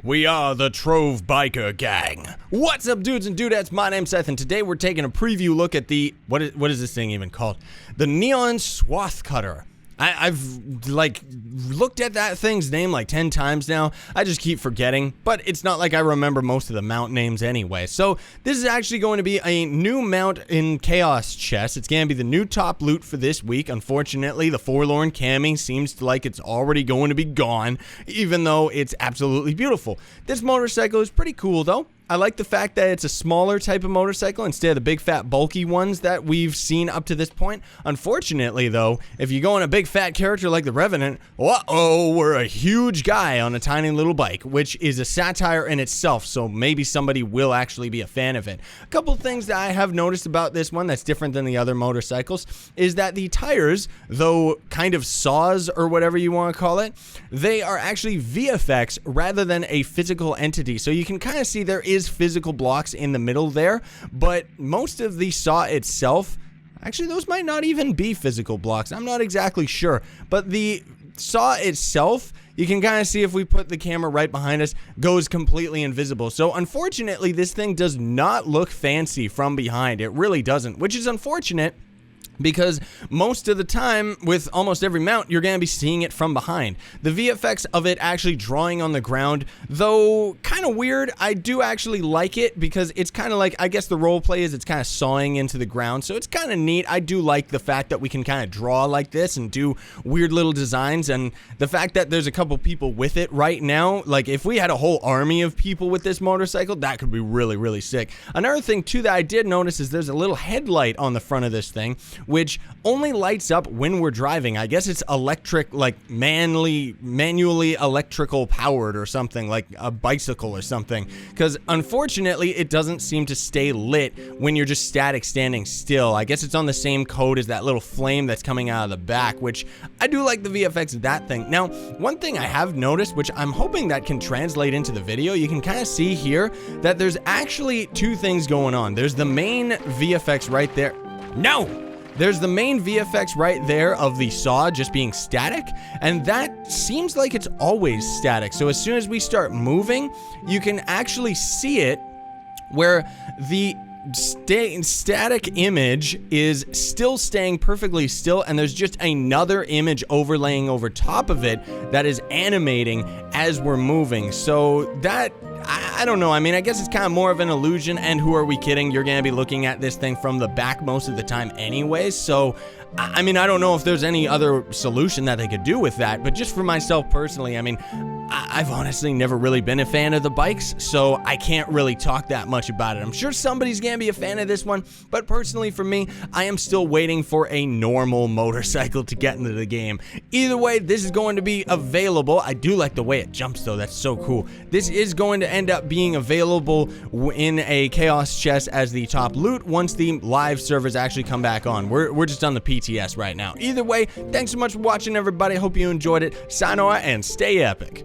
We are the Trove Biker Gang. What's up, dudes and dudettes? My name's Seth, and today we're taking a preview look at the what is this thing even called? The Neon Swathcutter. I've looked at that thing's name like 10 times now. I just keep forgetting, but it's not like I remember most of the mount names anyway. So this is actually going to be a new mount in Chaos Chest. It's going to be the new top loot for this week. Unfortunately, the Forlorn Cami seems like it's already going to be gone, even though it's absolutely beautiful. This motorcycle is pretty cool though. I like the fact that it's a smaller type of motorcycle instead of the big fat bulky ones that we've seen up to this point. Unfortunately though, if you go on a big fat character like the Revenant, we're a huge guy on a tiny little bike, which is a satire in itself, so maybe somebody will actually be a fan of it. A couple things that I have noticed about this one that's different than the other motorcycles is that the tires, though kind of saws or whatever you want to call it, they are actually VFX rather than a physical entity. So you can kind of see there is physical blocks in the middle there, but most of the saw itself, actually those might not even be physical blocks. I'm not exactly sure, but the saw itself, you can kind of see if we put the camera right behind us, goes completely invisible. So unfortunately, this thing does not look fancy from behind. It really doesn't, which is unfortunate, because most of the time with almost every mount you're going to be seeing it from behind. The VFX of it actually drawing on the ground, though kind of weird, I do actually like it because it's kind of like, I guess the role play is it's kind of sawing into the ground, so it's kind of neat. I do like the fact that we can kind of draw like this and do weird little designs, and the fact that there's a couple people with it right now. Like if we had a whole army of people with this motorcycle, that could be really sick. Another thing too that I did notice is there's a little headlight on the front of this thing, which only lights up when we're driving. I guess it's electric, like manually electrical powered or something, like a bicycle or something, because unfortunately it doesn't seem to stay lit when you're just static standing still. I guess it's on the same code as that little flame that's coming out of the back, which I do like the VFX of that thing. Now, one thing I have noticed, which I'm hoping that can translate into the video, you can kind of see here that there's actually two things going on. There's the main VFX right there. There's the main VFX right there of the saw just being static, and that seems like it's always static. So as soon as we start moving, you can actually see it where the static image is still staying perfectly still, and there's just another image overlaying over top of it that is animating as we're moving. So that, I don't know, I mean, I guess it's kind of more of an illusion, and who are we kidding? You're gonna be looking at this thing from the back most of the time anyways, so I mean, I don't know if there's any other solution that they could do with that, but just for myself personally, I mean, I've honestly never really been a fan of the bikes, so I can't really talk that much about it. I'm sure somebody's gonna be a fan of this one, but personally for me, I am still waiting for a normal motorcycle to get into the game. Either way, this is going to be available. I do like the way it jumps though, that's so cool. This is going to end up being available in a Chaos Chest as the top loot once the live servers actually come back on. We're just on the PTS right now. Either way, thanks so much for watching, everybody. Hope you enjoyed it. Sayonara and stay epic.